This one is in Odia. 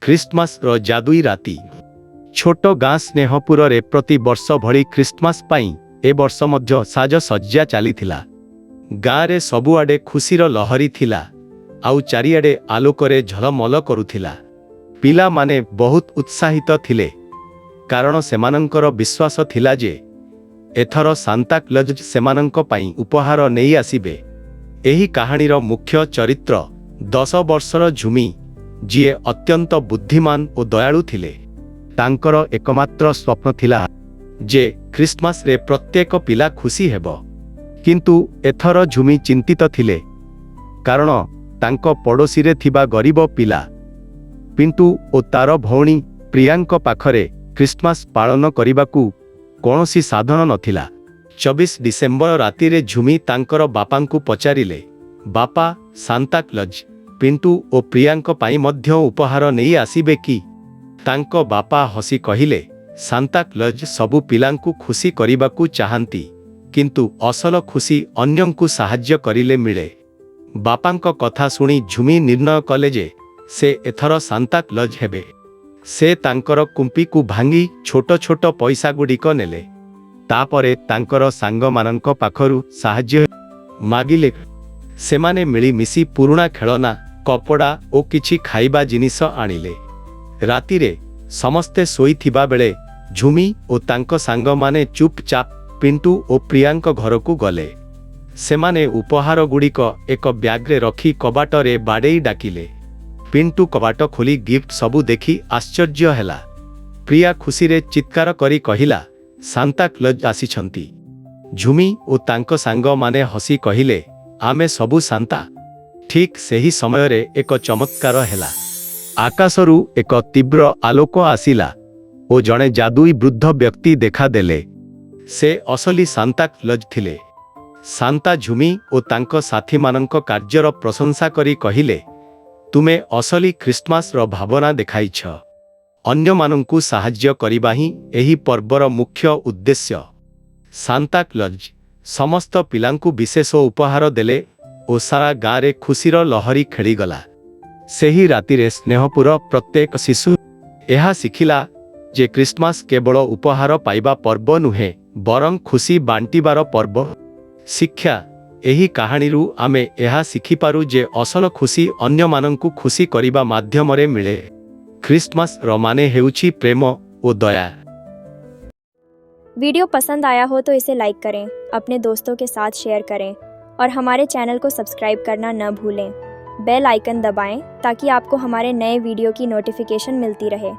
ଖ୍ରୀଷ୍ଟମାସର ଜାଦୁଇ ରାତି। ଛୋଟ ଗାଁ ସ୍ନେହପୁରରେ ପ୍ରତି ବର୍ଷ ଭଳି ଖ୍ରୀଷ୍ଟମାସ ପାଇଁ ଏ ବର୍ଷ ମଧ୍ୟ ସାଜସଜ୍ଜା ଚାଲିଥିଲା। ଗାଁରେ ସବୁଆଡ଼େ ଖୁସିର ଲହରୀ ଥିଲା, ଆଉ ଚାରିଆଡ଼େ ଆଲୋକରେ ଝଲମଲ କରୁଥିଲା। ପିଲାମାନେ ବହୁତ ଉତ୍ସାହିତ ଥିଲେ, କାରଣ ସେମାନଙ୍କର ବିଶ୍ୱାସ ଥିଲା ଯେ ଏଥର ସାନ୍ତାକ୍ଲଜ ସେମାନଙ୍କ ପାଇଁ ଉପହାର ନେଇ ଆସିବେ। ଏହି କାହାଣୀର ମୁଖ୍ୟ ଚରିତ୍ର 10 ବର୍ଷର ଝୁମି, ଯିଏ ଅତ୍ୟନ୍ତ ବୁଦ୍ଧିମାନ ଓ ଦୟାଳୁ ଥିଲେ। ତାଙ୍କର ଏକମାତ୍ର ସ୍ୱପ୍ନ ଥିଲା ଯେ ଖ୍ରୀଷ୍ଟମାସରେ ପ୍ରତ୍ୟେକ ପିଲା ଖୁସି ହେବ। କିନ୍ତୁ ଏଥର ଝୁମି ଚିନ୍ତିତ ଥିଲେ, କାରଣ ତାଙ୍କ ପଡ଼ୋଶୀରେ ଥିବା ଗରିବ ପିଲା ପିଣ୍ଟୁ ଓ ତାର ଭଉଣୀ ପ୍ରିୟାଙ୍କ ପାଖରେ ଖ୍ରୀଷ୍ଟମାସ ପାଳନ କରିବାକୁ କୌଣସି ସାଧନ ନଥିଲା। 24 ଡିସେମ୍ବର ରାତିରେ ଝୁମି ତାଙ୍କର ବାପାଙ୍କୁ ପଚାରିଲେ, ବାପା, ସାନ୍ତାକ୍ଲଜ ପିଣ୍ଟୁ ଓ ପ୍ରିୟାଙ୍କ ପାଇଁ ମଧ୍ୟ ଉପହାର ନେଇ ଆସିବେ କି? ତାଙ୍କ ବାପା ହସି କହିଲେ, ସାନ୍ତାକ୍ଲଜ ସବୁ ପିଲାଙ୍କୁ ଖୁସି କରିବାକୁ ଚାହାନ୍ତି, କିନ୍ତୁ ଅସଲ ଖୁସି ଅନ୍ୟଙ୍କୁ ସାହାଯ୍ୟ କରିଲେ ମିଳେ। ବାପାଙ୍କ କଥା ଶୁଣି ଝୁମି ନିର୍ଣ୍ଣୟ କଲେ ଯେ ସେ ଏଥର ସାନ୍ତାକ୍ଲଜ ହେବେ। ସେ ତାଙ୍କର କୁମ୍ପିକୁ ଭାଙ୍ଗି ଛୋଟ ଛୋଟ ପଇସାଗୁଡ଼ିକ ନେଲେ। ତାପରେ ତାଙ୍କର ସାଙ୍ଗମାନଙ୍କ ପାଖରୁ ସାହାଯ୍ୟ ମାଗିଲେ। ସେମାନେ ମିଳିମିଶି ପୁରୁଣା ଖେଳନା, କପଡ଼ା ଓ କିଛି ଖାଇବା ଜିନିଷ ଆଣିଲେ। ରାତିରେ ସମସ୍ତେ ଶୋଇଥିବା ବେଳେ ଝୁମି ଓ ତାଙ୍କ ସାଙ୍ଗମାନେ ଚୁପଚାପ୍ ପିଣ୍ଟୁ ଓ ପ୍ରିୟାଙ୍କ ଘରକୁ ଗଲେ। ସେମାନେ ଉପହାରଗୁଡ଼ିକ ଏକ ବ୍ୟାଗରେ ରଖି କବାଟରେ ବାଡ଼େଇ ଡାକିଲେ। ପିଣ୍ଟୁ କବାଟ ଖୋଲି ଗିଫ୍ଟ ସବୁ ଦେଖି ଆଶ୍ଚର୍ଯ୍ୟ ହେଲା। ପ୍ରିୟା ଖୁସିରେ ଚିତ୍କାର କରି କହିଲା, ସାନ୍ତାକ୍ଲଜ ଆସିଛନ୍ତି। ଝୁମି ଓ ତାଙ୍କ ସାଙ୍ଗମାନେ ହସି କହିଲେ, ଆମେ ସବୁ ସାନ୍ତା। ଠିକ୍ ସେହି ସମୟରେ ଏକ ଚମତ୍କାର ହେଲା। ଆକାଶରୁ ଏକ ତୀବ୍ର ଆଲୋକ ଆସିଲା ଓ ଜଣେ ଜାଦୁଇ ବୃଦ୍ଧ ବ୍ୟକ୍ତି ଦେଖାଦେଲେ। ସେ ଅସଲି ସାନ୍ତାକ୍ଲଜ ଥିଲେ। ସାନ୍ତା ଝୁମି ଓ ତାଙ୍କ ସାଥୀମାନଙ୍କ କାର୍ଯ୍ୟର ପ୍ରଶଂସା କରି କହିଲେ, ତୁମେ ଅସଲି ଖ୍ରୀଷ୍ଟମାସର ଭାବନା ଦେଖାଇଛ। ଅନ୍ୟମାନଙ୍କୁ ସାହାଯ୍ୟ କରିବା ହିଁ ଏହି ପର୍ବର ମୁଖ୍ୟ ଉଦ୍ଦେଶ୍ୟ। ସାନ୍ତାକ୍ଲଜ ସମସ୍ତ ପିଲାଙ୍କୁ ବିଶେଷ ଉପହାର ଦେଲେ ଓ ସାରା ଗାଁରେ ଖୁସିର ଲହରୀ ଖେଳିଗଲା। ସେହି ରାତିରେ ସ୍ନେହପୁର ପ୍ରତ୍ୟେକ ଶିଶୁ ଏହା ଶିଖିଲା ଯେ ଖ୍ରୀଷ୍ଟମାସ କେବଳ ଉପହାର ପାଇବା ପର୍ବ ନୁହେଁ, ବରଂ ଖୁସି ବାଣ୍ଟିବାର ପର୍ବ। ଶିକ୍ଷା, ଏହି କାହାଣୀରୁ ଆମେ ଏହା ଶିଖିପାରୁ ଯେ ଅସଲ ଖୁସି ଅନ୍ୟମାନଙ୍କୁ ଖୁସି କରିବା ମାଧ୍ୟମରେ ମିଳେ। ଖ୍ରୀଷ୍ଟମାସର ମାନେ ହେଉଛି ପ୍ରେମ ଓ ଦୟା। वीडियो पसंद आया हो तो इसे लाइक करें, अपने दोस्तों के साथ शेयर करें और हमारे चैनल को सब्सक्राइब करना न भूलें। बेल आइकन दबाएं ताकि आपको हमारे नए वीडियो की नोटिफिकेशन मिलती रहे।